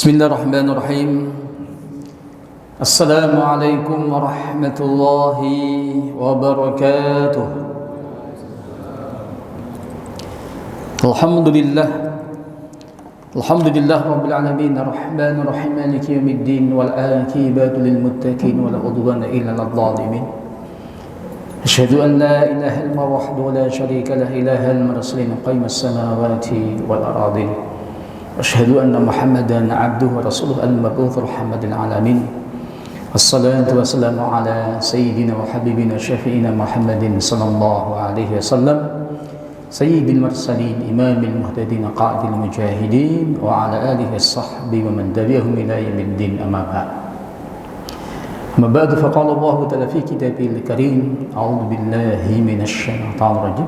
Bismillahirrahmanirrahim. Assalamualaikum warahmatullahi wabarakatuh. Alhamdulillah rabbil alamin arrahmanir rahim maliki yaumiddin wal aqibatu lil muttaqin wala udwana illa lil zalimin. Asyhadu an la ilaha illallah wahdahu la syarika lah ilahal mursalin qayyimas samawati wal ardin. Asyhadu anna Muhammadan abduhu wa rasuluhu al-mab'uts rahmatan lil alamin. Wassalatu wassalamu ala sayyidina wa habibina syafi'ina Muhammadin sallallahu alaihi wasallam, sayyidil mursalin imamil muhtadin qa'idil mujahidin wa ala alihi was-sahbi wa man tabi'ahum ila yaumiddin, amma ba'd. Amma ba'du, faqala Allah ta'ala fi kitabil karim, a'udzu billahi minasy syaithanir rajim.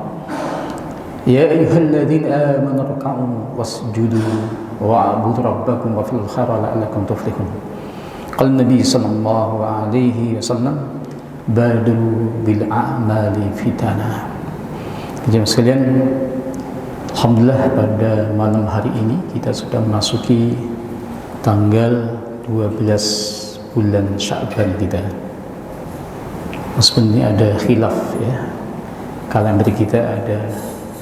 Ya ayyuhalladzina amanu ruk'u wasjudu wa'budu rabbakum wa fil khaira la'allakum tuflihun. Qala Nabi sallallahu alaihi wasallam, badiru bil a'mali fitana. Jemaah sekalian, alhamdulillah pada malam hari ini kita sudah memasuki tanggal 12 bulan Sya'ban kita. Meskipun ini ada khilaf ya, kalender kita ada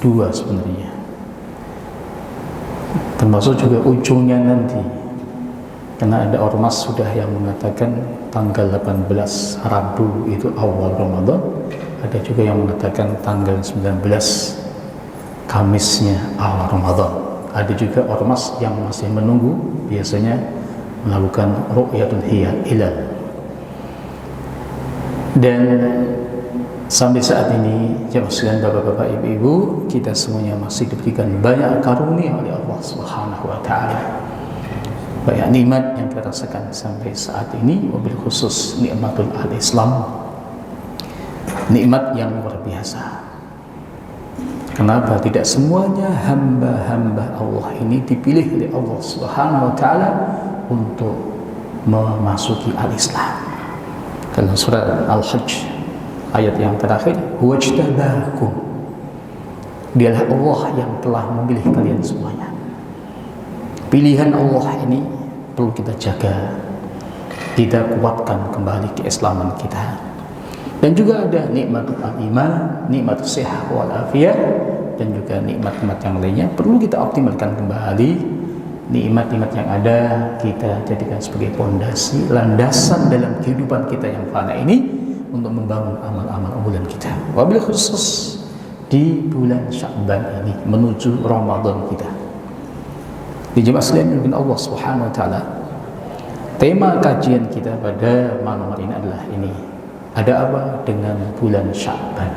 dua sebenarnya, termasuk juga ujungnya nanti, karena ada ormas sudah yang mengatakan tanggal 18 Rabu itu awal Ramadan, ada juga yang mengatakan tanggal 19 Kamisnya awal Ramadan, ada juga ormas yang masih menunggu, biasanya melakukan ru'yatul hilal. Dan sampai saat ini, jemaah sekalian, bapak-bapak, ibu-ibu, kita semuanya masih diberikan banyak karunia oleh Allah Subhanahu wa taala. Banyak nikmat yang kita rasakan sampai saat ini, wabil khusus nikmatul al-Islam. Nikmat yang luar biasa. Kenapa tidak semuanya hamba-hamba Allah ini dipilih oleh Allah Subhanahu wa taala untuk memasuki al-Islam? Dalam surat Al-Hajj ayat yang terakhir, wajtabakum, dialah Allah yang telah memilih kalian semuanya. Pilihan Allah ini perlu kita jaga, kita kuatkan kembali keislaman kita. Dan juga ada nikmatul iman, nikmatul sehat wal afiyah, dan juga nikmat-nikmat yang lainnya perlu kita optimalkan kembali. Nikmat-nikmat yang ada kita jadikan sebagai fondasi, landasan dalam kehidupan kita yang fana ini, untuk membangun amal-amal bulan kita, wabil khusus di bulan Sya'ban ini menuju Ramadan kita. Di jemaah sekalian yang Allah Subhanahu wa taala, tema kajian kita pada malam hari ini adalah ini. Ada apa dengan bulan Sya'ban?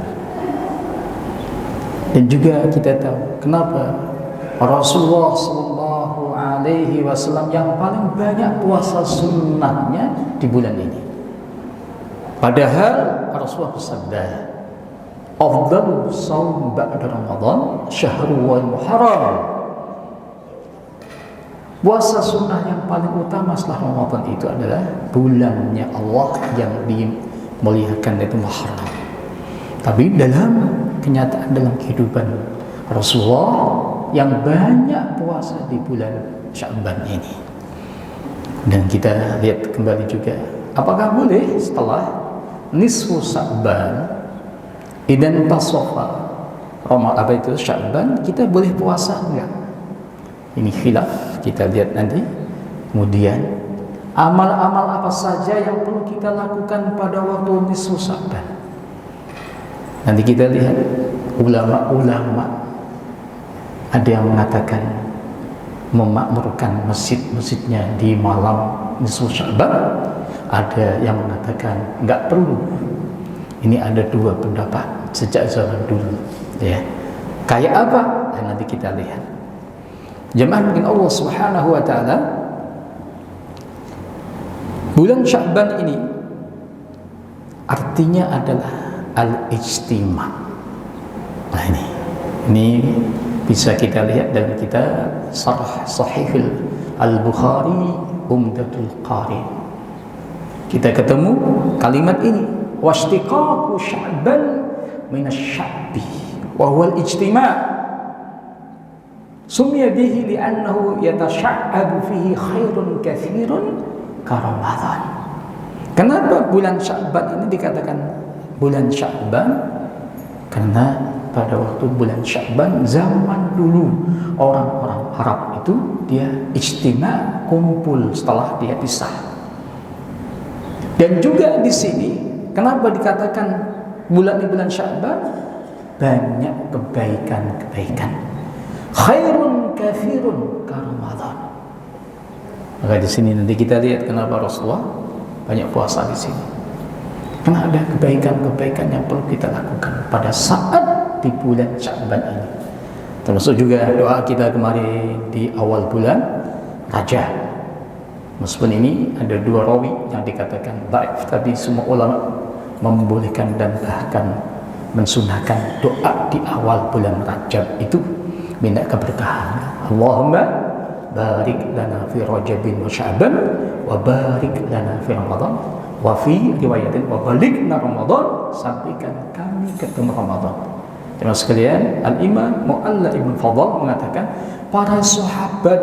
Dan juga kita tahu kenapa Rasulullah sallallahu alaihi wasallam yang paling banyak puasa sunnahnya di bulan ini. Padahal Rasulullah bersabda, afdalu shaum ba'da Ramadan syahrul muharram. Puasa sunnah yang paling utama setelah Ramadan itu adalah bulannya Allah yang dimuliakan, yaitu Muharram. Tapi dalam kenyataan, dalam kehidupan Rasulullah yang banyak puasa di bulan Sya'ban ini. Dan kita lihat kembali juga, apakah boleh setelah nisfu Sya'ban idan tasofa Ramadan, apa itu Sya'ban, kita boleh puasa enggak? Ini khilaf, kita lihat nanti. Kemudian amal-amal apa saja yang perlu kita lakukan pada waktu nisfu Sya'ban, nanti kita lihat. Ulama-ulama ada yang mengatakan memakmurkan masjid-masjidnya di malam nisfu Sya'ban, ada yang mengatakan enggak perlu. Ini ada dua pendapat sejak zaman dulu ya. Kayak apa? Dan nanti kita lihat. Jemaah mungkin Allah Subhanahu wa taala, bulan Sya'ban ini artinya adalah al-ijtima'. Nah ini bisa kita lihat dalam kitab Syarh Sahih Al-Bukhari Umdatul Qari. Kita ketemu kalimat ini, washtiqaqu Sya'ban minasy-sya'bi wa huwa al-ijtima'. Sumya bihi li'annahu yatasha'abu fihi khairun katsirun ka Ramadan. Kenapa bulan Sya'ban ini dikatakan bulan Sya'ban? Karena pada waktu bulan Sya'ban zaman dulu orang-orang Arab itu dia ijtima, kumpul setelah dia pisah. Dan juga di sini kenapa dikatakan bulan ini bulan Sya'ban? Banyak kebaikan-kebaikan. Khairun katsirun ka Ramadan. Maka di sini nanti kita lihat kenapa Rasulullah banyak puasa di sini. Karena ada kebaikan-kebaikan yang perlu kita lakukan pada saat di bulan Sya'ban ini. Termasuk juga doa kita kemarin di awal bulan Rajab. Meskipun ini ada dua rawi yang dikatakan dhaif, tapi semua ulama membolehkan dan bahkan mensunahkan doa di awal bulan Rajab itu minta keberkahan. Allahumma barik lana fi Rajabin wa Sya'ban wa barik lana fi Ramadan wa fi riwayatin wa balikna Ramadan, sampaikan kami ketemu Ramadan. Jemaah sekalian, Al-Imam Mu'alla Ibn Fadl mengatakan para sahabat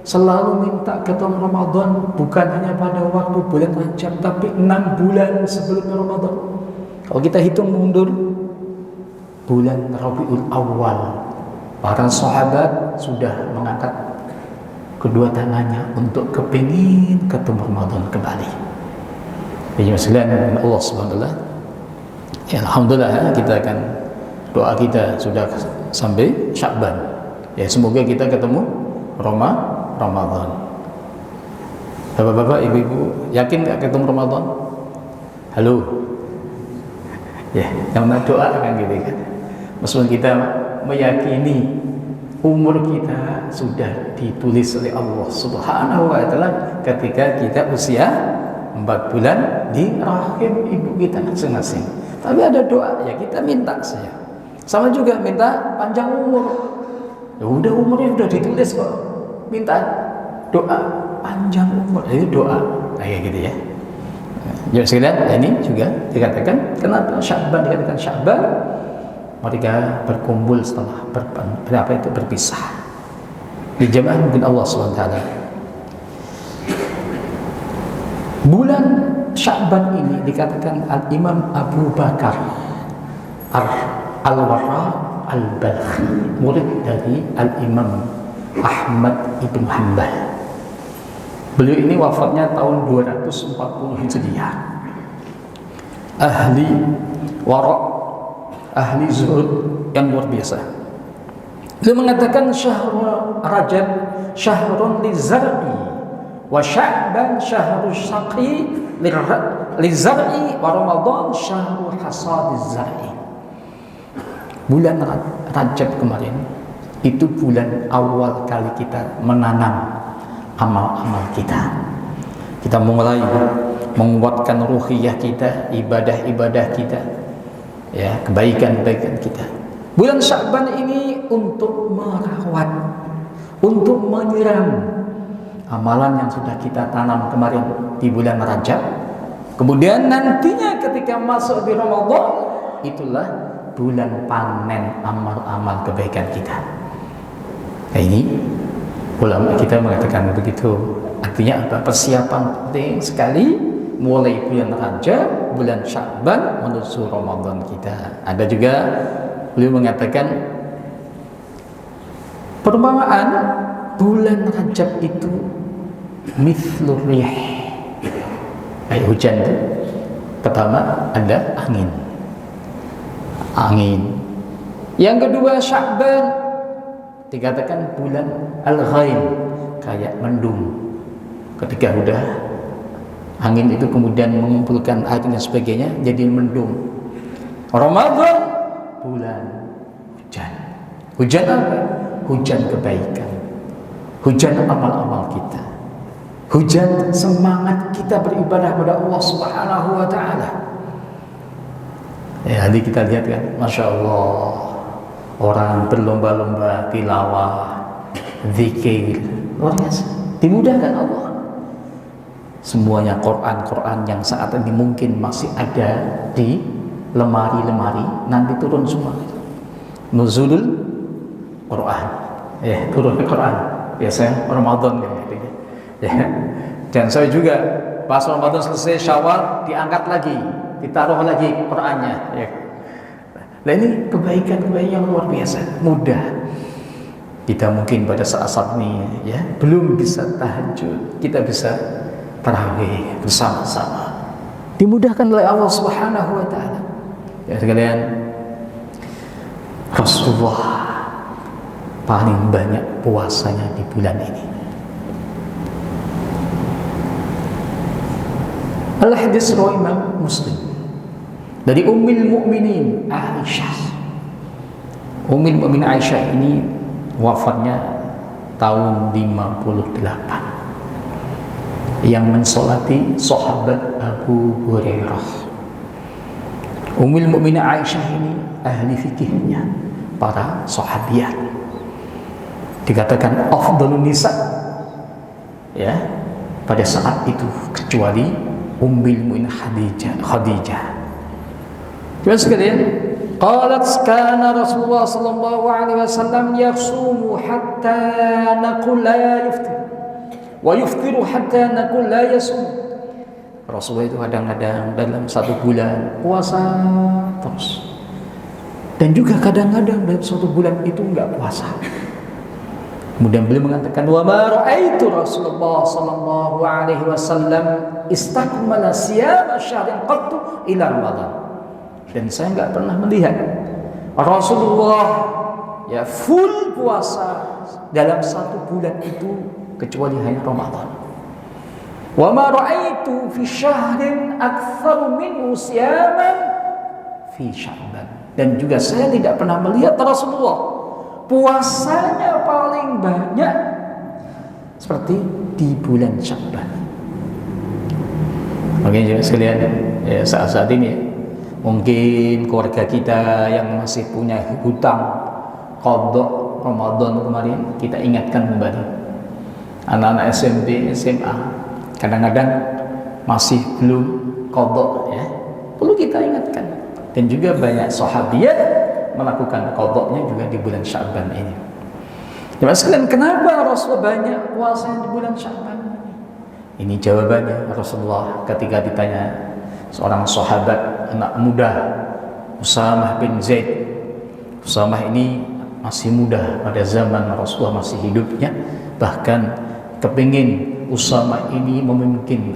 selalu minta ketemu Ramadan, bukan hanya pada waktu bulan Rajab, tapi 6 bulan sebelum Ramadan. Kalau kita hitung mundur bulan Rabiul Awal, para sahabat sudah mengangkat kedua tangannya untuk kepingin ketemu Ramadan kembali. Jadi sekalian Allah Subhanahu wa taala, ya alhamdulillah kita akan doa kita sudah sampai Sya'ban. Ya semoga kita ketemu Ramadan. Bapak-bapak, ibu-ibu, yakin enggak ketemu Ramadan? Halo. Ya, yang doa kan gitu kan. Meskipun kita meyakini umur kita sudah ditulis oleh Allah Subhanahu wa taala ketika kita usia 4 bulan di rahim ibu kita masing-masing. Tapi ada doa ya kita minta saja. Sama juga minta panjang umur. Ya udah umurnya udah ditulis kok. Minta doa panjang umur. Itu doa kayak gitu ya. Jadi sekalian ini juga dikatakan kenapa Sya'ban dikatakan Sya'ban? Mereka berkumpul setelah berpisah. Dijamaah mungkin Allah SWT. Bulan Sya'ban ini dikatakan Al-Imam Abu Bakar Al-Wara Al-Balkhi, murid dari Al-Imam Ahmad Ibn Hanbal. Beliau ini wafatnya tahun 240 Hijriah. Ahli wara, ahli zuhud yang luar biasa. Dia mengatakan syahrul Rajab syahrun lizar'i wa Sya'ban syahrul syaqi lizar'i wa Ramadan syahrul hasadiz zar'i. Bulan Rajab kemarin itu bulan awal kali kita menanam amal-amal kita. Kita mulai menguatkan ruhiyah kita, ibadah-ibadah kita, ya, kebaikan-kebaikan kita. Bulan Sya'ban ini untuk merawat, untuk menyiram amalan yang sudah kita tanam kemarin di bulan Rajab. Kemudian nantinya ketika masuk di Ramadan, itulah bulan panen amal-amal kebaikan kita. Nah, ini ulama kita mengatakan begitu. Artinya apa? Persiapan penting sekali mulai bulan Rajab, bulan Sya'ban menuju Ramadan kita. Ada juga beliau mengatakan perumpamaan bulan Rajab itu mithlur rih. Kayak hujan itu. Pertama ada angin. Yang kedua Sya'ban dikatakan bulan al-ghaim, kayak mendung. Ketika udah angin itu kemudian mengumpulkan air dan sebagainya jadi mendung. Ramadan bulan hujan. Hujan apa? Hujan kebaikan. Hujan amal-amal kita. Hujan semangat kita beribadah pada Allah Subhanahu wa taala. Ya, nanti kita lihat kan, Masya Allah, orang berlomba-lomba tilawah, zikir, luar biasa, dimudahkan Allah. Semuanya Quran yang saat ini mungkin masih ada di lemari-lemari, nanti turun semua. Nuzulul Quran, ya turun Al-Quran biasanya Ramadan gitu ya. Dan saya juga pas Ramadan selesai Syawal diangkat lagi, ditaruh lagi Qurannya ya. Nah ini kebaikan yang luar biasa, mudah. Kita mungkin pada saat ini ya belum bisa tahajud, kita bisa tarawih bersama-sama, dimudahkan oleh Allah Subhanahu wa taala. Ya sekalian, Rasulullah paling banyak puasanya di bulan ini. Al-hadis riwayat Imam Muslim dari Ummul Mukminin Aisyah. Ummul Mukminin Aisyah ini wafatnya tahun 58, yang mensolati sahabat Abu Hurairah. Ummul Mukminin Aisyah ini ahli fikihnya para sahabiat, dikatakan afdhalun nisa ya pada saat itu, kecuali Ummul Mukminin Khadijah. Terus sekalian, qalat kana Rasulullah sallallahu alaihi wasallam yasumu hatta naqul la yuftir wa yuftiru hatta naqul la yasum. Rasulullah itu kadang-kadang dalam satu bulan puasa terus, dan juga kadang-kadang dalam satu bulan itu enggak puasa. Kemudian beliau mengatakan, wa ma ra'aitu Rasulullah sallallahu alaihi wasallam istakmala siyama syahrin qattu ila Ramadan. Dan saya enggak pernah melihat Rasulullah ya full puasa dalam satu bulan itu kecuali hanya Ramadan. Wa ma ra'aitu fi syahrin aktsaru minhu siyaman fi Sya'ban. Dan juga saya tidak pernah melihat Rasulullah puasanya paling banyak seperti di bulan Sya'ban. Oke juga sekalian ya, saat ini ya, mungkin keluarga kita yang masih punya hutang qadha Ramadan kemarin, kita ingatkan kembali. Anak-anak SMP, SMA kadang-kadang masih belum qadha ya, perlu kita ingatkan. Dan juga banyak sahabiat melakukan qadha-nya juga di bulan Sya'ban ini. Jemaah sekalian, kenapa Rasulullah banyak puasa di bulan Sya'ban? Ini jawabannya. Rasulullah ketika ditanya seorang sahabat anak muda, Usamah bin Zaid. Usamah ini masih muda pada zaman Rasulullah masih hidupnya, bahkan kepingin Usamah ini memimpin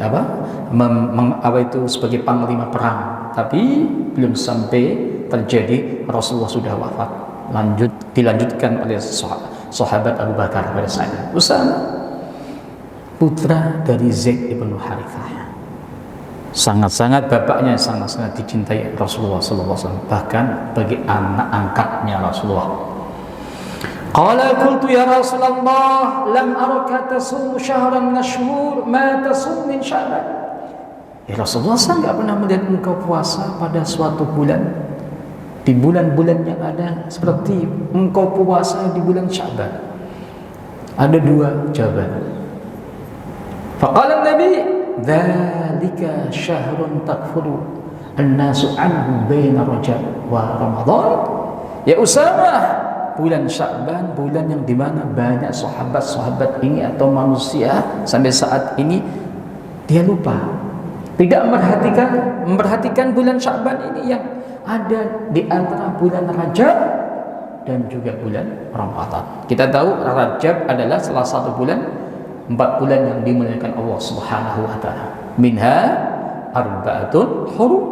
itu sebagai panglima perang, tapi belum sampai terjadi, Rasulullah sudah wafat. Dilanjutkan oleh sahabat Abu Bakar pada saat itu. Usamah putra dari Zaid ibn Harithah, sangat-sangat bapaknya sangat-sangat dicintai Rasulullah sallallahu alaihi wasallam, bahkan bagi anak angkatnya Rasulullah. Qala qultu ya Rasulullah lam araka tasum syahran min asyhur ma tasum min Sya'ban. Ya Rasulullah, saya enggak pernah melihat engkau puasa pada suatu bulan di bulan-bulan yang ada seperti engkau puasa di bulan Sya'ban. Ada dua jawaban. Faqala Nabi, dzalika syahrun takfuru an-nasu anhu baina Rajab wa Ramadan. Ya Usamah, bulan Sya'ban, bulan yang dimana banyak sahabat-sahabat ini atau manusia sampai saat ini dia lupa, tidak memperhatikan bulan Sya'ban ini yang ada di antara bulan Rajab dan juga bulan Ramadan. Kita tahu Rajab adalah salah satu bulan, 4 bulan yang dimuliakan Allah Subhanahu wa taala. Minha arba'atun hurum,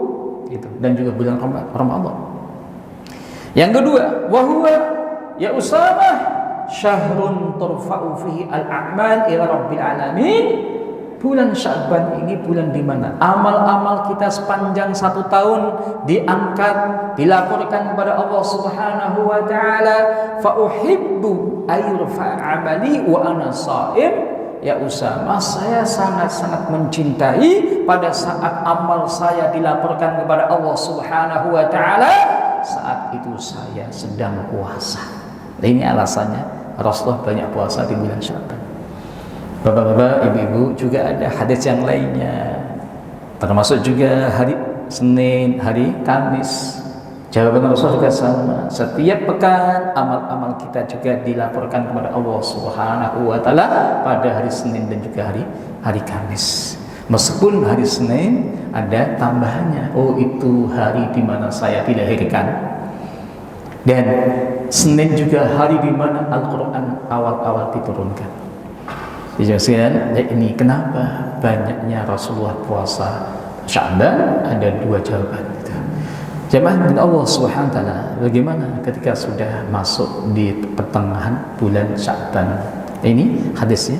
itu, dan juga bulan Ramadan. Yang kedua, wa huwa ya Usamah syahrun turfa'u fihi al-a'mal ila rabbil alamin. Bulan Sya'ban ini bulan di mana amal-amal kita sepanjang 1 tahun diangkat, dilaporkan kepada Allah Subhanahu wa taala. Fa uhibbu ayurfa amali wa ana shaim. Ya Usamah, saya sangat-sangat mencintai pada saat amal saya dilaporkan kepada Allah Subhanahu wa taala, saat itu saya sedang puasa. Ini alasannya Rasulullah banyak puasa di bulan Sya'ban. Bapak-bapak, ibu-ibu, juga ada hadis yang lainnya, termasuk juga hari Senin, hari Kamis Jawaban Rasul juga sama. Setiap pekan amal-amal kita juga dilaporkan kepada Allah Subhanahu wa taala pada hari Senin dan juga hari Kamis. Meskipun hari Senin ada tambahannya. Oh, itu hari di mana saya dilahirkan. Dan Senin juga hari di mana Al-Qur'an awal-awal diturunkan. Jadi ini kenapa banyaknya Rasulullah puasa Sya'ban? Ada dua jawaban itu. Jemaah bin Allah Subhanahu wa taala, bagaimana ketika sudah masuk di pertengahan bulan Sya'ban? Ini hadisnya.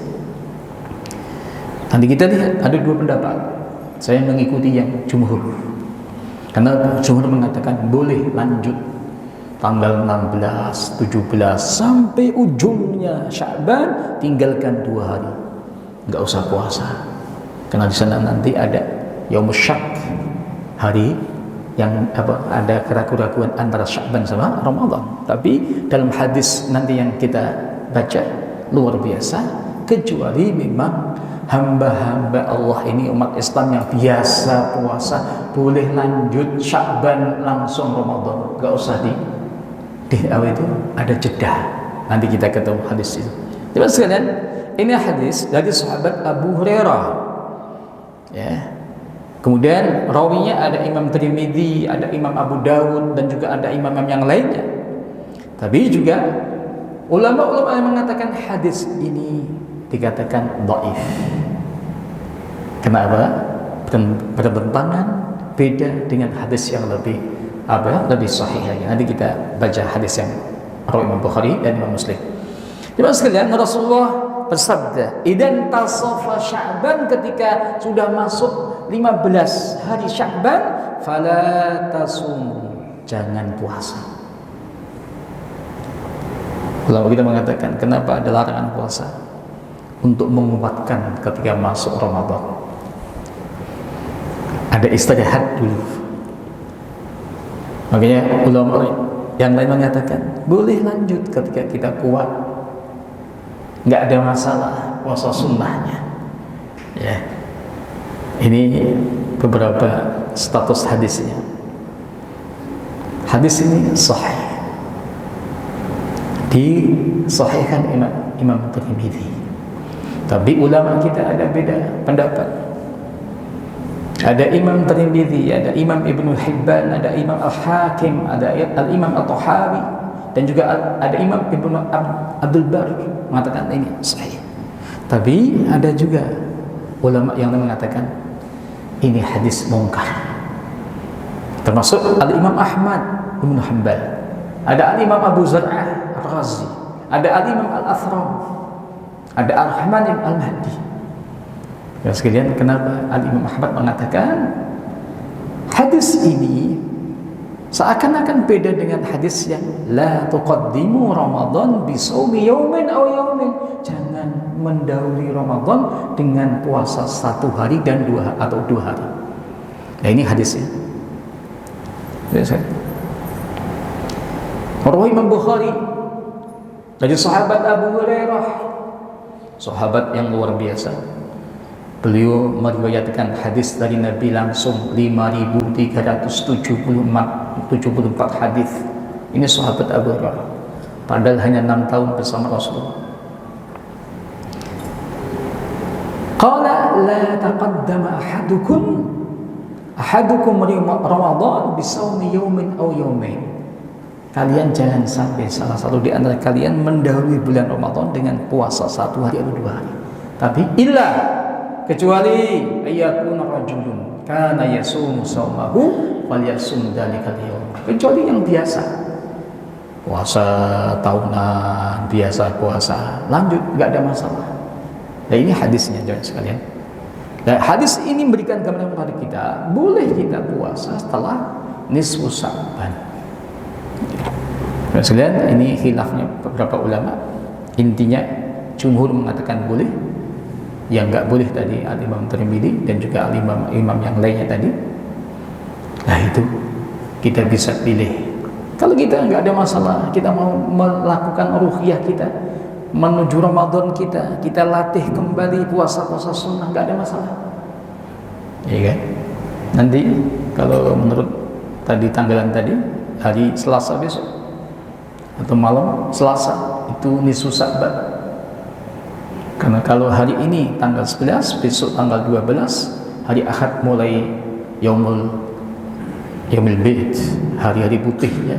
Nanti kita lihat ada dua pendapat. Saya mengikuti yang jumhur. Karena jumhur mengatakan boleh lanjut tanggal 16, 17 sampai ujungnya Sya'ban, tinggalkan 2 hari. Enggak usah puasa. Karena di sana nanti ada Yaumus Syak, hari yang ada keraguan-keraguan antara Sya'ban sama Ramadan. Tapi dalam hadis nanti yang kita baca luar biasa, kecuali memang hamba-hamba Allah ini umat Islam yang biasa puasa boleh lanjut Sya'ban langsung Ramadan, enggak usah di awal itu ada jeda. Nanti kita ketemu hadis itu. Coba sekalian, ini hadis dari sahabat Abu Hurairah. Ya. Kemudian rawinya ada Imam Tirmidzi, ada Imam Abu Dawud, dan juga ada imam yang lainnya. Tapi juga ulama-ulama yang mengatakan hadis ini dikatakan dhaif. Kenapa? Bertentangan, beda dengan hadis yang lebih sahih lagi. Nanti kita baca hadis yang rawi Imam Bukhari dan Imam Muslim. Jemaah sekalian, Rasulullah bersabda, "Idan tasafa Sya'ban," ketika sudah masuk 15 hari Sya'ban, fala tasum, jangan puasa. Kalau kita mengatakan kenapa ada larangan puasa? Untuk menguatkan ketika masuk Ramadan. Ada istirahat dulu. Makanya ulama yang lain mengatakan boleh lanjut ketika kita kuat, nggak ada masalah puasa sunnahnya. Ya, ini beberapa status hadisnya. Hadis ini sahih, disahihkan Imam Tirmidzi. Tapi ulama kita ada beda pendapat. Ada Imam Tirmidzi, ada Imam Ibnu Hibban, ada Imam Al-Hakim, ada Al-Imam At-Tahawi, dan juga ada Imam Ibnu Abdul Bar mengatakan ini sahih. Tapi ada juga ulama yang mengatakan ini hadis mungkar. Termasuk Al-Imam Ahmad Ibnu Hanbal, ada Al-Imam Abu Zar'ah Ar-Razi, ada Al-Imam Al-Athram, ada Ar-Rahman Al-Mahdi. Ya sekalian, kenapa Al-Imam Ahmad mengatakan hadis ini seakan-akan beda dengan hadis yang la tuqaddimu Ramadan bi shaumi yaumin aw yaumin, jangan mendahului Ramadan dengan puasa 1 hari dan 2 hari. Nah, ini hadisnya. Ya, Rawi Imam Bukhari dari sahabat Abu Hurairah, sahabat yang luar biasa. Beliau meriwayatkan hadis dari Nabi langsung 5.374 hadis. Ini sahabat Abu Hurairah. Padahal hanya 6 tahun bersama Rasulullah. Qala la taqaddama ahadukum Ramadan bisawmi yawmin aw yawmain. Kalian jangan sampai salah satu di antara kalian mendahului bulan Ramadan dengan puasa 1 hari atau 2 hari. Tapi kecuali ayyakuna rajulun kana yasumu saumahu falyasum dzalikal yaum. Kecuali yang biasa puasa tahunan, biasa puasa lanjut, enggak ada masalah. Nah, ini hadisnya jangan sekalian. Nah, hadis ini memberikan gambaran kepada kita, boleh kita puasa setelah nisfu Sya'ban. Nah, sekalian, ini khilafnya beberapa ulama. Intinya jumhur mengatakan boleh. Yang enggak boleh tadi Al-Imam Tirmidzi dan juga Al-Imam yang lainnya tadi. Nah, itu kita bisa pilih. Kalau kita enggak ada masalah, kita mau melakukan ruqyah kita menuju Ramadan, kita latih kembali puasa-puasa sunnah, enggak ada masalah. Iya kan? Nanti kalau menurut tadi tanggalan tadi hari Selasa besok atau malam Selasa itu nisfu Sya'ban. Karena kalau hari ini tanggal 11, besok tanggal 12, hari Ahad mulai Yaumul Bid, hari-hari putihnya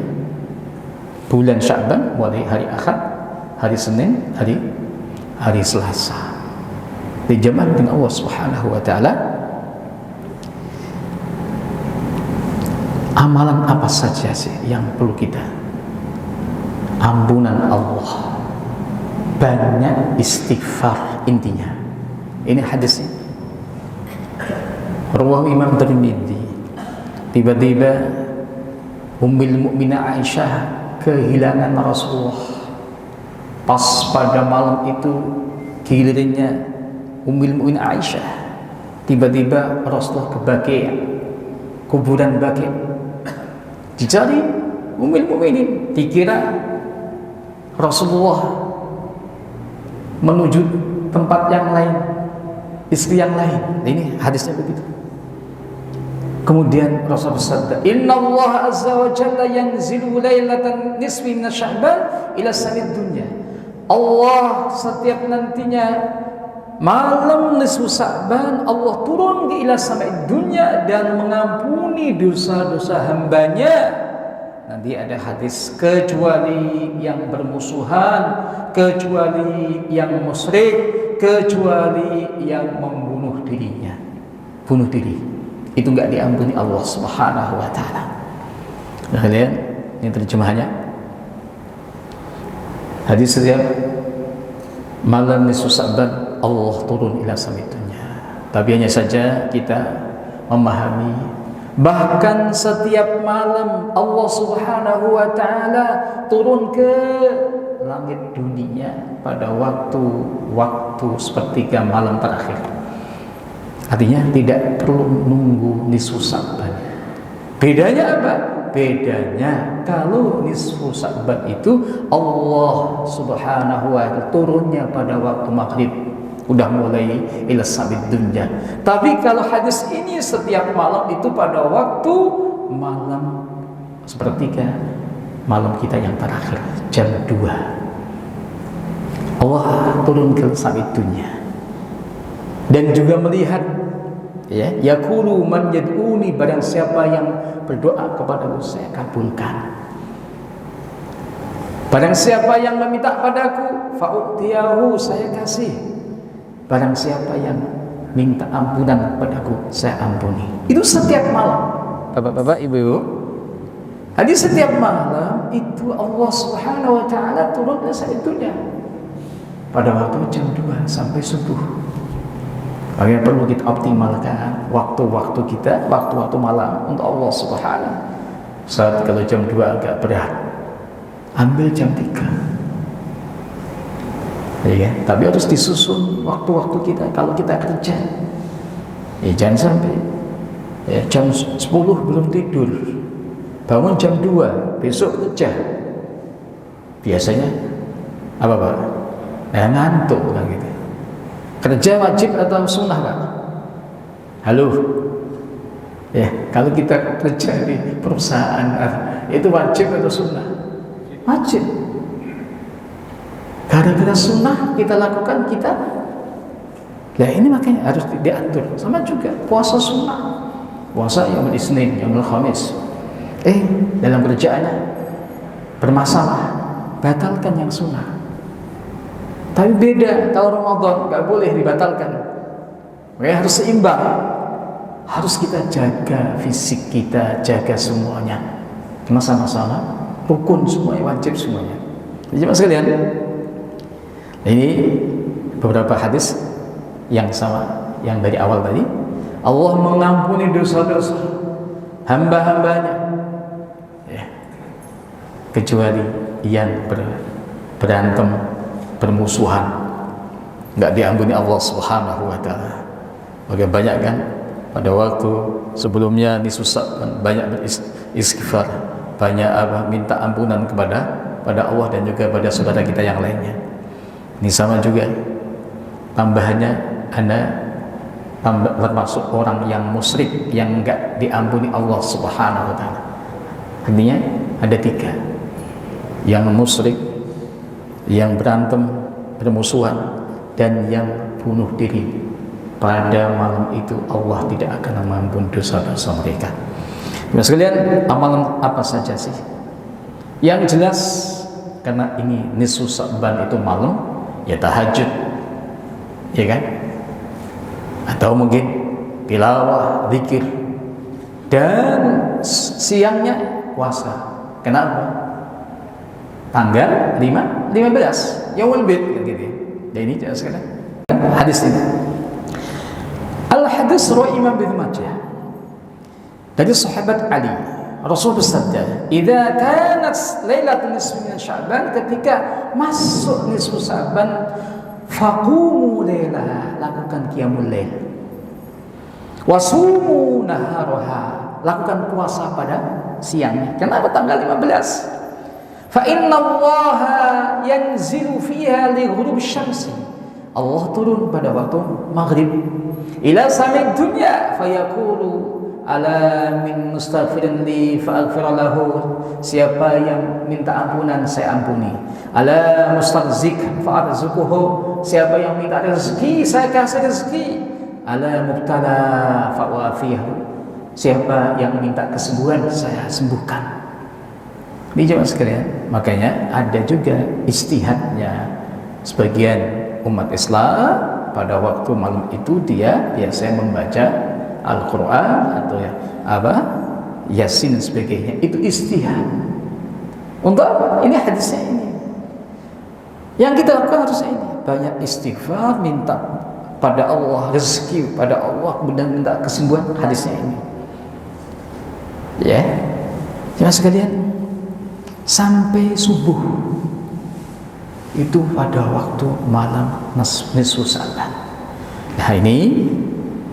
bulan Sya'ban, mulai hari Ahad, hari Senin, hari Selasa. Dijaman dengan Allah Subhanahu wa taala. Amalan apa saja sih yang perlu kita? Ampunan Allah, banyak istighfar intinya. Ini hadisnya. Rawahu Imam Tirmidzi. Tiba-tiba Ummul Mukminin Aisyah kehilangan Rasulullah. Pas pada malam itu gilirannya Ummul Mukminin Aisyah. Tiba-tiba Rasulullah ke Baqi', kuburan Baqi'. Dicari Ummul Mukminin, dikira Rasulullah menuju tempat yang lain, istri yang lain. Ini hadisnya begitu. Kemudian Rasul bersabda, Inna Allah azza wa jalla yanzilu lailatan nisfi min Sya'ban ila samid dunya. Allah setiap nantinya malam nisfu Sya'ban, Allah turun ke ila samid dunya dan mengampuni dosa-dosa hambanya. Nanti ada hadis, kecuali yang bermusuhan, kecuali yang musyrik, kecuali yang membunuh dirinya, bunuh diri, itu enggak diampuni Allah Subhanahu wa taala. Nah, kalian ini terjemahannya. Hadis setiap malam nisfu Sya'ban Allah turun ila samid dunya. Tapi hanya saja kita memahami, bahkan setiap malam Allah Subhanahu wa taala turun ke langit dunia pada waktu sepertiga malam terakhir. Artinya tidak perlu nunggu nisfu Sya'ban. Bedanya apa? Bedanya kalau nisfu Sya'ban itu Allah Subhanahu wa taala turunnya pada waktu maghrib, udah mulai ila samid dunya. Tapi kalau hadis ini setiap malam itu pada waktu malam sepertiga malam kita yang terakhir, jam 2 Allah turun ke samid dunya. Dan juga melihat, ya, yaqulu man yad'uni, barang siapa yang berdoa kepadaku saya kabulkan. Barang siapa yang meminta padaku fa'utiyahu, saya kasih. Barang siapa yang minta ampunan padaku, saya ampuni. Itu setiap malam, bapak-bapak, ibu-ibu. Jadi setiap malam itu Allah Subhanahu wa taala turun ke dunia pada waktu jam 2 sampai subuh. Makanya perlu kita optimalkan waktu-waktu kita, waktu-waktu malam untuk Allah Subhanahu. Saat kalau jam 2 agak berat, ambil jam 3. Ya, tapi harus disusun waktu-waktu kita. Kalau kita kerja, ya jangan sampai ya, jam 10 belum tidur, bangun jam 2 besok kerja. Biasanya apa Pak? Nah, ngantuk kan gitu. Kerja wajib atau sunnah Pak? Halo. Ya, kalau kita kerja di perusahaan itu wajib atau sunnah? Wajib. Gara-gara sunnah kita lakukan, kita nah ini makanya harus diatur. Sama juga puasa sunnah, puasa yaumul Isnin, yaumul Khamis. Dalam kerjaannya bermasalah, batalkan yang sunnah. Tapi beda kalau Ramadan, nggak boleh dibatalkan. Makanya harus seimbang. Harus kita jaga fisik kita, jaga semuanya. Karena sama-sama rukun semuanya, wajib semuanya. Jadi mas sekalian, ini beberapa hadis yang sama yang dari awal tadi. Allah mengampuni dosa-dosa hamba-hambanya, ya, kecuali yang berantem, bermusuhan, nggak diampuni Allah Subhanahu wa taala. Bagaimana banyak kan pada waktu sebelumnya nisfu Sya'ban banyak beristighfar, banyak minta ampunan kepada Allah dan juga pada saudara kita yang lainnya. Ini sama juga tambahannya, Anda termasuk orang yang musyrik yang enggak diampuni Allah Subhanahu wa taala. Artinya ada 3, yang musyrik, yang berantem, bermusuhan, dan yang bunuh diri. Pada malam itu Allah tidak akan mengampuni dosa-dosa mereka. Mas sekalian, amalan apa saja sih? Yang jelas, karena ini nisfu Sya'ban itu malam, ya tahajud, ya kan? Atau mungkin tilawah, zikir, dan siangnya puasa. Kenapa? Tanggal 15 Yaumul Bid gitu. Dan ini jelas sekali hadis ini. Al-hadis rawi Imam Ibnu Majah dari sahabat Ali, Rasul bersabda, "Idza kanat lailatul nisfi min Sya'ban," ketika masuk nisfu Sya'ban, faqumu lailaha, lakukan qiyamul lail. Wasumu naharaha, lakukan puasa pada siangnya. Kenapa tanggal 15? Fa inna Allaha yanzilu fiha li ghurub syamsi. Allah turun pada waktu maghrib ila samid dunya fayaqulu ala min mustaghfirin li fa'aghfir lahu. Siapa yang minta ampunan saya ampuni. Ala mustaghzik fa'arzuquhu. Siapa yang minta rezeki saya kasih rezeki. Ala mubtala fa'wafihu. Siapa yang minta kesembuhan saya sembuhkan. Ini jemaah sekalian, makanya ada juga istihadnya sebagian umat Islam pada waktu malam itu dia biasanya membaca Al-Quran atau Yasin dan sebagainya. Itu istihad. Untuk apa? Ini hadisnya ini. Yang kita lakukan harusnya ini, banyak istighfar, minta pada Allah rezeki, pada Allah, kemudian minta kesembuhan. Hadisnya ini, ya, jemaah sekalian, sampai subuh itu pada waktu malam nisfu Sya'ban. Nah ini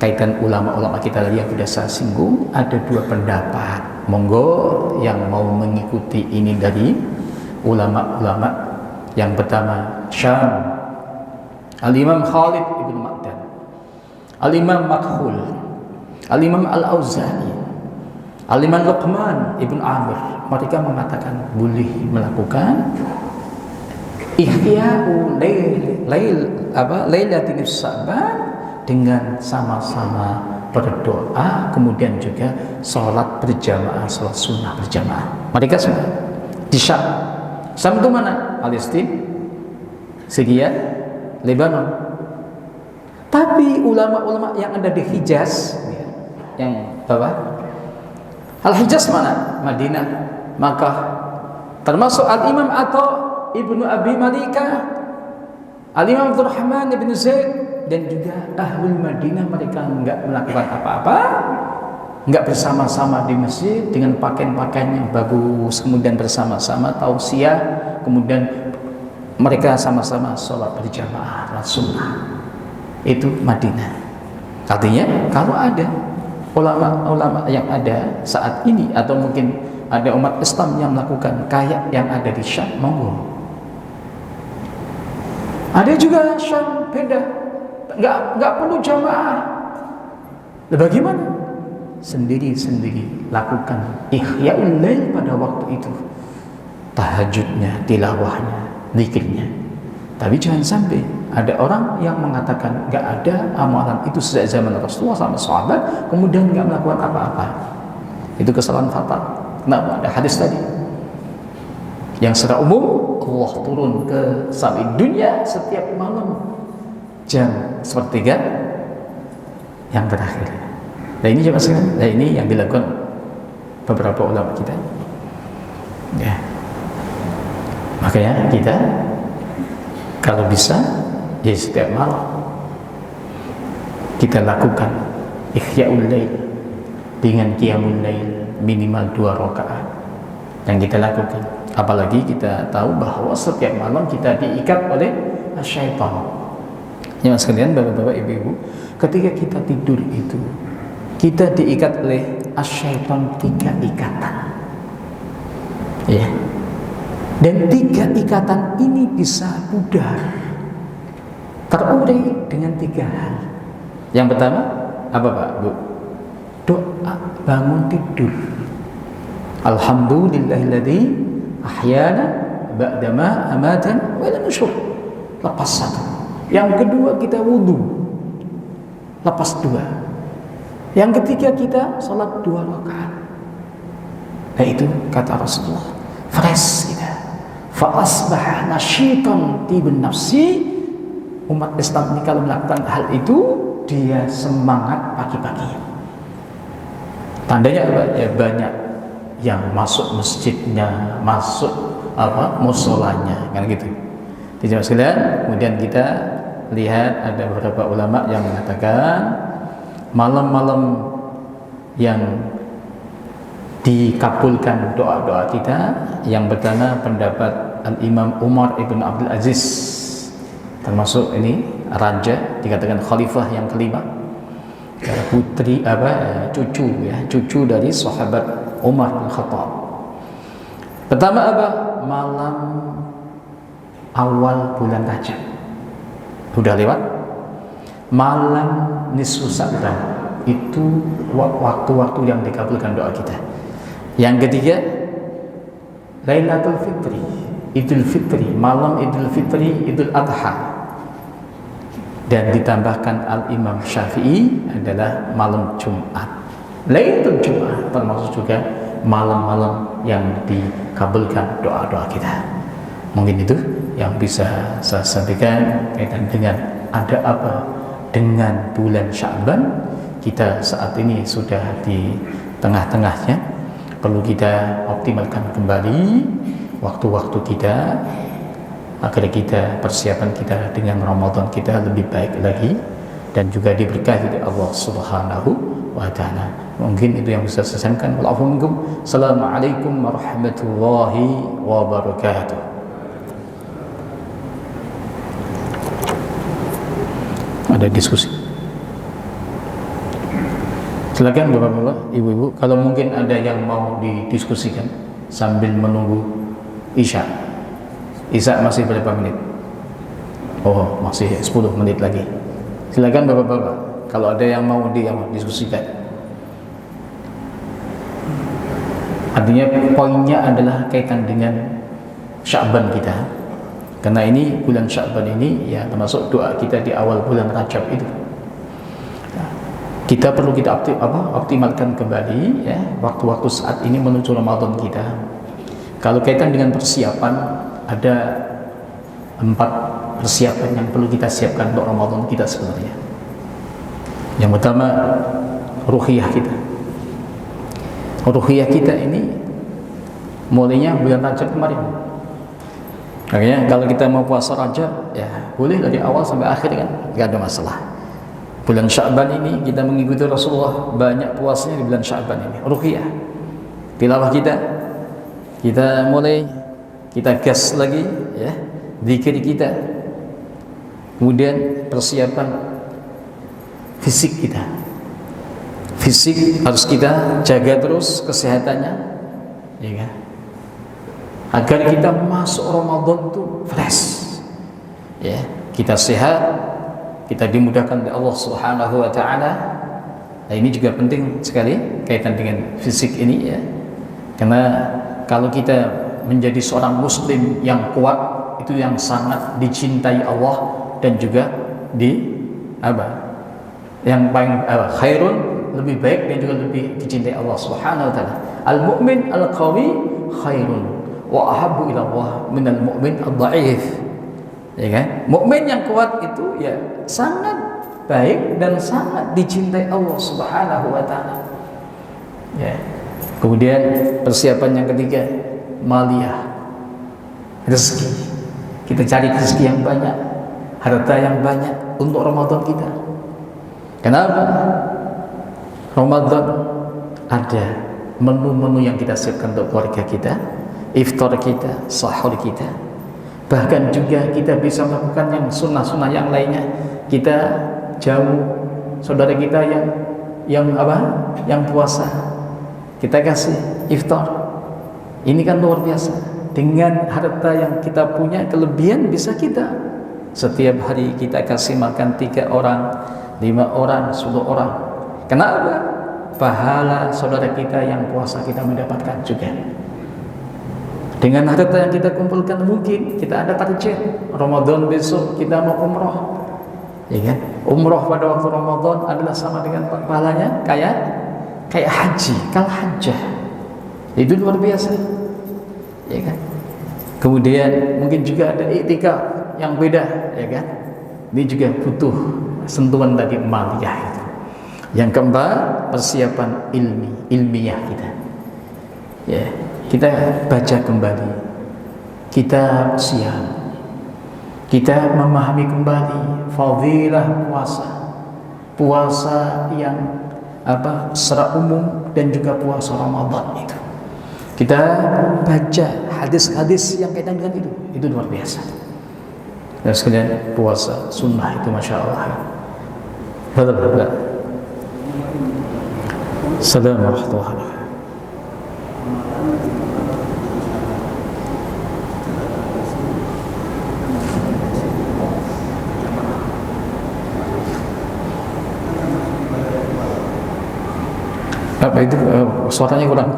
kaitan ulama-ulama kita yang sudah saya singgung, ada 2 pendapat. Monggo yang mau mengikuti ini dari ulama-ulama. Yang pertama Syam, Al-Imam Khalid ibn Ma'dan, Al-Imam Makhul, Al-Imam Al-Auza'i, Al-Imam Luqman ibn Amir. Mereka mengatakan boleh melakukan ihya'u lailatul Sya'ban dengan sama-sama berdoa, kemudian juga sholat berjamaah, sholat sunnah berjamaah. Mereka semua di Syam. Syam itu mana? Palestina, Syria, Lebanon. Tapi ulama-ulama yang ada di Hijaz, yang bawah, Al-Hijaz mana? Madinah, Makkah. Termasuk Al-Imam Atha Ibnu Abi Malika, Al-Imam Abdurrahman ibn Zaid, dan juga Ahlul Madinah. Mereka enggak melakukan apa-apa, enggak bersama-sama di masjid dengan pakaian-pakaian yang bagus, kemudian bersama-sama tausiah, kemudian mereka sama-sama sholat berjamaah sunnah. Itu Madinah. Artinya kalau ada ulama-ulama yang ada saat ini, atau mungkin ada umat Islam yang melakukan kayak yang ada di Syam, monggo. Ada juga Syam beda, nggak perlu jamaah. Bagaimana? Sendiri-sendiri lakukan ihya'ul lail pada waktu itu, tahajudnya, tilawahnya, zikirnya. Tapi jangan sampai ada orang yang mengatakan nggak ada amalan itu sejak zaman Rasulullah sama sahabat, kemudian nggak melakukan apa-apa. Itu kesalahan fatal. Kenapa? Ada hadis tadi yang secara umum Allah turun ke samid dunia setiap malam jam 1/3 yang terakhir. Nah ini coba sekarang, nah ini yang dilakukan beberapa ulama kita. Ya, makanya kita kalau bisa ya setiap malam kita lakukan ihya'ul lail dengan qiyamul lail minimal 2 rakaat yang kita lakukan. Apalagi kita tahu bahwa setiap malam kita diikat oleh syaitan. Ya mas sekalian, bapak-bapak, ibu-ibu, ketika kita tidur itu kita diikat oleh syaitan 3 ikatan. Ya. Dan 3 ikatan ini bisa pudar, terurai dengan 3 hal. Yang pertama apa Pak Bu? Doa bangun tidur. Alhamdulillahilladzi ahyana ba'dama amatana wa ila nusyur. Lepas satu. Yang kedua kita wudu. Lepas dua. Yang ketiga kita salat 2 rakaat. Nah itu kata Rasulullah, fresh kita. Fa asbaha nasyitan tibun nafsi. Umat Islam ini kalau melakukan hal itu, dia semangat pagi-pagi. Tandanya apa? Ya banyak yang masuk masjidnya, masuk musolanya, kan gitu. Tidak sekalian, kemudian kita lihat ada beberapa ulama yang mengatakan malam-malam yang dikabulkan doa-doa kita, yang pertama pendapat Al-Imam Umar ibn Abdul Aziz, termasuk ini raja, dikatakan khalifah yang kelima, putri cucu dari sahabat Umar bin Khattab. Pertama apa? Malam awal bulan Rajab sudah lewat, malam nisfu Sa'ban itu waktu-waktu yang dikabulkan doa kita. Yang ketiga Lailatul Fitri, Idul Fitri, malam Idul Fitri, Idul Adha. Dan ditambahkan Al-Imam Syafi'i adalah malam Jumat, Lailatul Jumat, termasuk juga malam-malam yang dikabulkan doa-doa kita. Mungkin itu yang bisa saya sampaikan kaitan dengan ada apa dengan bulan Sya'ban. Kita saat ini sudah di tengah-tengahnya, perlu kita optimalkan kembali waktu-waktu kita agar kita persiapan kita dengan Ramadan kita lebih baik lagi dan juga diberkahi oleh Allah Subhanahu wa taala. Mungkin itu yang bisa saya sampaikan. Assalamualaikum warahmatullahi wabarakatuh. Ada diskusi? Silakan Bapak-bapak, Ibu-ibu, kalau mungkin ada yang mau didiskusikan sambil menunggu Isya. Isya masih berapa menit? Oh, masih 10 menit lagi. Silakan Bapak-bapak, kalau ada yang mau diskusikan. Artinya poinnya adalah kaitan dengan Sya'ban kita. Karena ini bulan Sya'ban ini ya termasuk doa kita di awal bulan Rajab itu. Kita perlu kita optimalkan kembali ya waktu-waktu saat ini menuju Ramadan kita. Kalau kaitan dengan persiapan, ada 4 persiapan yang perlu kita siapkan untuk Ramadan kita sebenarnya. Yang pertama, ruhiyah kita. Ruhiyah kita ini mulainya bulan Rajab kemarin. Makanya kalau kita mau puasa Rajab, ya boleh dari awal sampai akhir kan, nggak ada masalah. Bulan Sya'ban ini kita mengikuti Rasulullah, banyak puasanya di bulan Sya'ban ini. Ruqyah, tilawah kita mulai, kita gas lagi, ya, zikir kita. Kemudian persiapan fisik kita. Fisik harus kita jaga terus kesehatannya, ya kan? Agar kita masuk Ramadan itu fresh, ya, kita sehat, kita dimudahkan oleh Allah Subhanahu wa taala. Nah, ini juga penting sekali kaitan dengan fisik ini, ya. Karena kalau kita menjadi seorang muslim yang kuat, itu yang sangat dicintai Allah dan juga yang paling khairun, lebih baik dan juga lebih dicintai Allah Subhanahu wa taala. Al-mu'min al-qawi khairun wa ahabbu ila Allah minal mu'min ad-dha'if. Ya kan? Mukmin yang kuat itu ya sangat baik dan sangat dicintai Allah Subhanahu wa taala. Ya. Kemudian persiapan yang ketiga, maliyah. Rezeki. Kita cari rezeki yang banyak, harta yang banyak untuk Ramadan kita. Kenapa? Ramadan ada menu-menu yang kita siapkan untuk keluarga kita, iftar kita, sahur kita. Bahkan juga kita bisa melakukan yang sunnah-sunnah yang lainnya. Kita jamu saudara kita yang puasa, kita kasih iftar. Ini kan luar biasa. Dengan harta yang kita punya, kelebihan bisa kita setiap hari kita kasih makan 3 orang, 5 orang, 10 orang. Kenapa? pahala saudara kita yang puasa kita mendapatkan juga. Dengan harta yang kita kumpulkan mungkin kita ada target Ramadan besok kita mau umroh, ya kan? Umroh pada waktu Ramadan adalah sama dengan pahalanya kayak haji, kal hajjah. Itu luar biasa, ya kan? Kemudian mungkin juga ada iktikaf yang beda, ya kan? Ini juga butuh sentuhan dari maliyah itu. Yang keempat, persiapan ilmiah kita. Ya, kita baca kembali, kita siap, kita memahami kembali fadilah puasa yang secara umum dan juga puasa Ramadan itu. Kita baca hadis-hadis yang kaitan dengan itu luar biasa. Dan sekalian puasa sunnah itu masya Allah. Assalamualaikum warahmatullahi wabarakatuh. Apa itu suaranya kurang.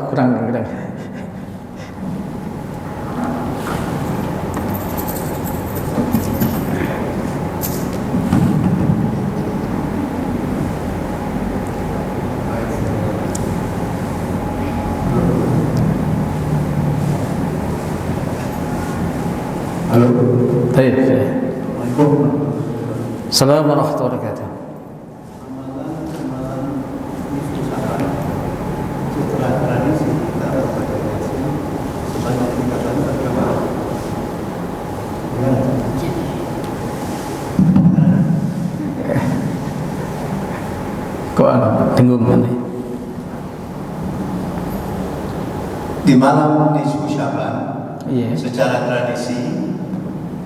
Halo. Baik. Assalamualaikum warahmatullahi wabarakatuh. Kok tenggung kan? Di malam nisfu Sya'ban, Iya. secara tradisi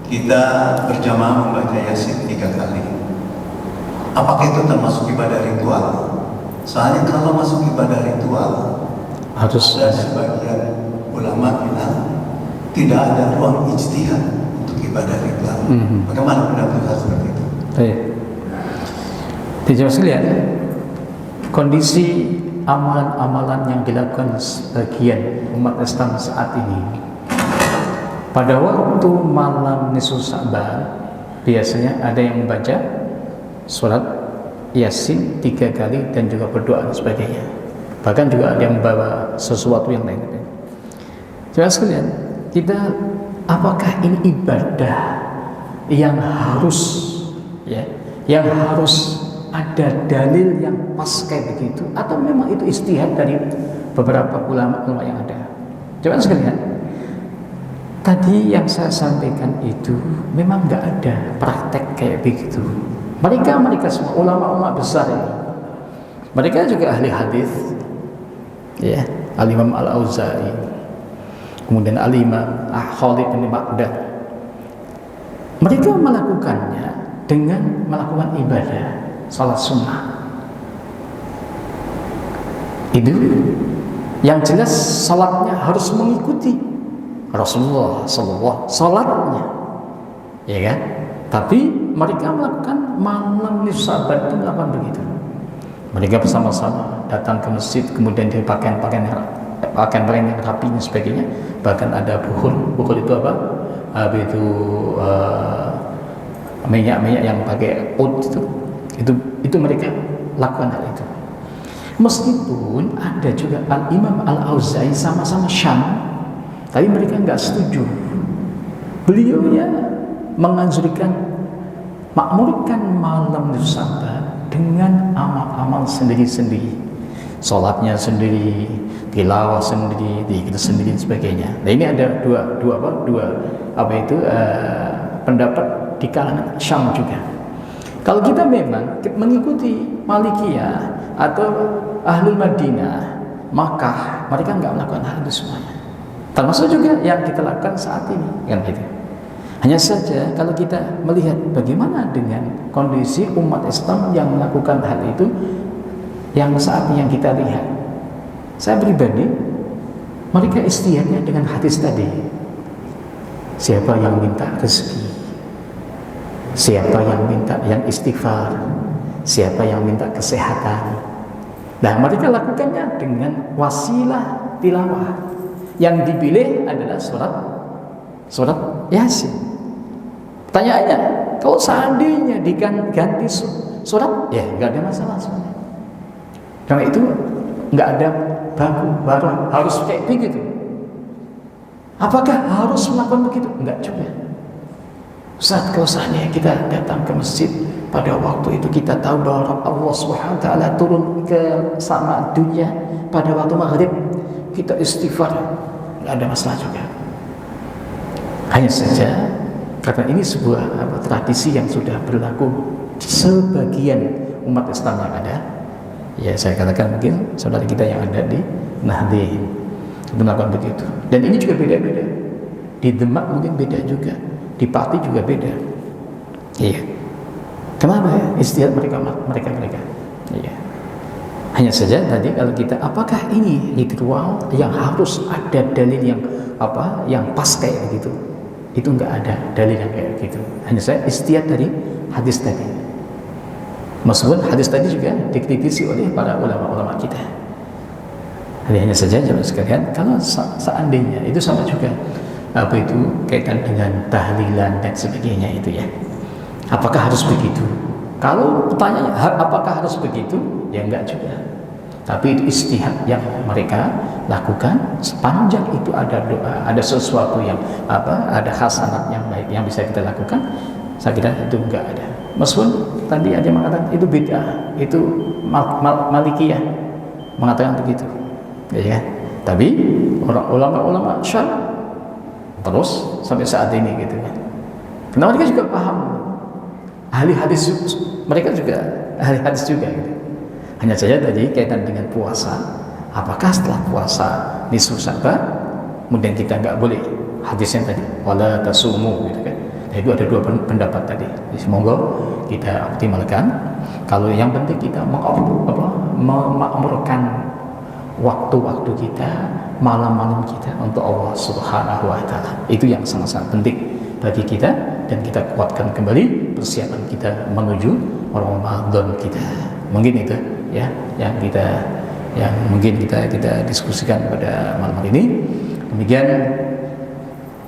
kita berjamaah membaca Yasin 3 kali. Apakah itu termasuk ibadah ritual? Soalnya kalau masuk ibadah ritual, Harus ada sebagian ulama bilang tidak ada ruang ijtihad untuk ibadah ritual. Bagaimana pendapat hal seperti itu? Baik. Dijawab sekalian, kondisi amalan-amalan yang dilakukan sebagian umat Islam saat ini, pada waktu malam nisfu Sya'ban biasanya ada yang membaca surat Yasin 3 kali dan juga berdoa dan sebagainya. Bahkan juga ada yang membawa sesuatu yang lain. Coba sekalian, kita apakah ini ibadah yang harus yang harus ada dalil yang pas kayak begitu, atau memang itu ijtihad dari beberapa ulama yang ada? Coba sekalian, tadi yang saya sampaikan itu memang nggak ada praktek kayak begitu. Mereka semua ulama-ulama besar ini, mereka juga ahli hadis, ya, Al-Imam Al-Auza'i, kemudian Al-Imam Khalid bin Baghdad. Mereka melakukannya dengan melakukan ibadah salat sunnah. Itu yang jelas salatnya harus mengikuti Rasulullah SAW salatnya, ya kan? Tapi mereka melakukan malam nisfu Sya'ban itu melakukan begitu. Mereka bersama-sama datang ke masjid, kemudian dia pakaian yang rapi dan sebagainya. Bahkan ada bukhur itu apa? Minyak yang pakai oud itu mereka lakukan hal itu. Meskipun ada juga Al-Imam Al-Auza'i sama-sama Syam, tapi mereka nggak setuju. Beliaunya makmurkan malam nisfu Sya'ban dengan amal-amal sendiri-sendiri, salatnya sendiri, tilawah sendiri, zikir sendiri dan sebagainya. Nah, ini ada dua pendapat di kalangan Syam juga. Kalau kita memang mengikuti Malikiyah atau Ahlul Madinah, maka mereka nggak melakukan hal itu semuanya. Termasuk juga yang kita lakukan saat ini, kan gitu. Hanya saja kalau kita melihat bagaimana dengan kondisi umat Islam yang melakukan hal itu, yang saat ini yang kita lihat, saya pribadi, mereka ijtihadnya dengan hadis tadi. Siapa yang minta rezeki, siapa yang minta yang istighfar, siapa yang minta kesehatan, Nah, mereka lakukannya dengan wasilah tilawah. Yang dipilih adalah surat Yasin. Pertanyaannya, kalau seandainya diganti surat, ya nggak ada masalah sebenarnya. Karena itu nggak ada baru harus kayak begitu. Apakah harus melakukan begitu? Enggak juga. Saat kalau seandainya kita datang ke masjid pada waktu itu kita tahu bahwa Allah Subhanahu wa taala turun ke sama dunia pada waktu maghrib, kita istighfar, enggak ada masalah juga. Hanya saja karena ini sebuah tradisi yang sudah berlaku di sebagian umat Islam yang ada. Ya, saya katakan mungkin saudara kita yang ada di Nahdien itu melakukan begitu. Dan ini juga beda-beda. Di Demak mungkin beda juga, di Pati juga beda. Iya. Kenapa ya? Istiadat mereka. Iya. Hanya saja tadi kalau kita, apakah ini ritual yang harus ada dalil yang pas kayak begitu? Itu enggak ada dalil yang kayak begitu. Hanya saja istiadat dari hadis tadi. Meskipun hadis tadi juga dikritisi oleh para ulama-ulama kita. Hanya saja jemaah sekalian, kalau seandainya itu sama juga kaitan dengan tahlilan dan sebagainya itu ya. Apakah harus begitu? Kalau pertanyaannya apakah harus begitu? Ya enggak juga. Tapi itu istihad yang mereka lakukan, sepanjang itu ada doa, ada sesuatu yang ada hasanat yang baik yang bisa kita lakukan, saya kira itu enggak ada. Meskipun tadi ada yang mengatakan itu bid'ah, itu Malikiyah mengatakan begitu. Ya, tapi ulama syar'i terus sampai saat ini gitu kan. Karena mereka juga paham, ahli hadis mereka juga ahli hadis juga gitu. Hanya saja tadi kaitan dengan puasa, apakah setelah puasa nisfu Sya'ban kemudian kita nggak boleh, hadisnya tadi wala tasumu gitu kan. Nah, itu ada dua pendapat tadi. Semoga kita optimalkan. Kalau yang penting kita memakmurkan waktu-waktu kita, malam-malam kita untuk Allah Subhanahu wa taala. Itu yang sangat-sangat penting bagi kita, dan kita kuatkan kembali persiapan kita menuju Ramadan kita. Mungkin itu ya yang mungkin kita diskusikan pada malam hari ini. Demikian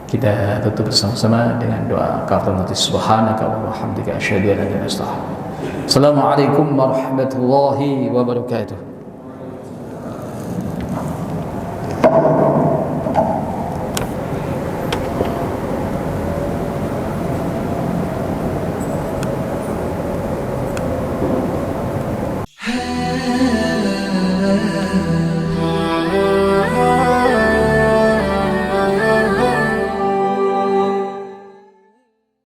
kita tutup bersama-sama dengan doa kafaratul subhanaka wa bihamdika asyhadu an la ilaha illa anta astaghfiruka wa atubu ilaik. Assalamualaikum warahmatullahi wabarakatuh.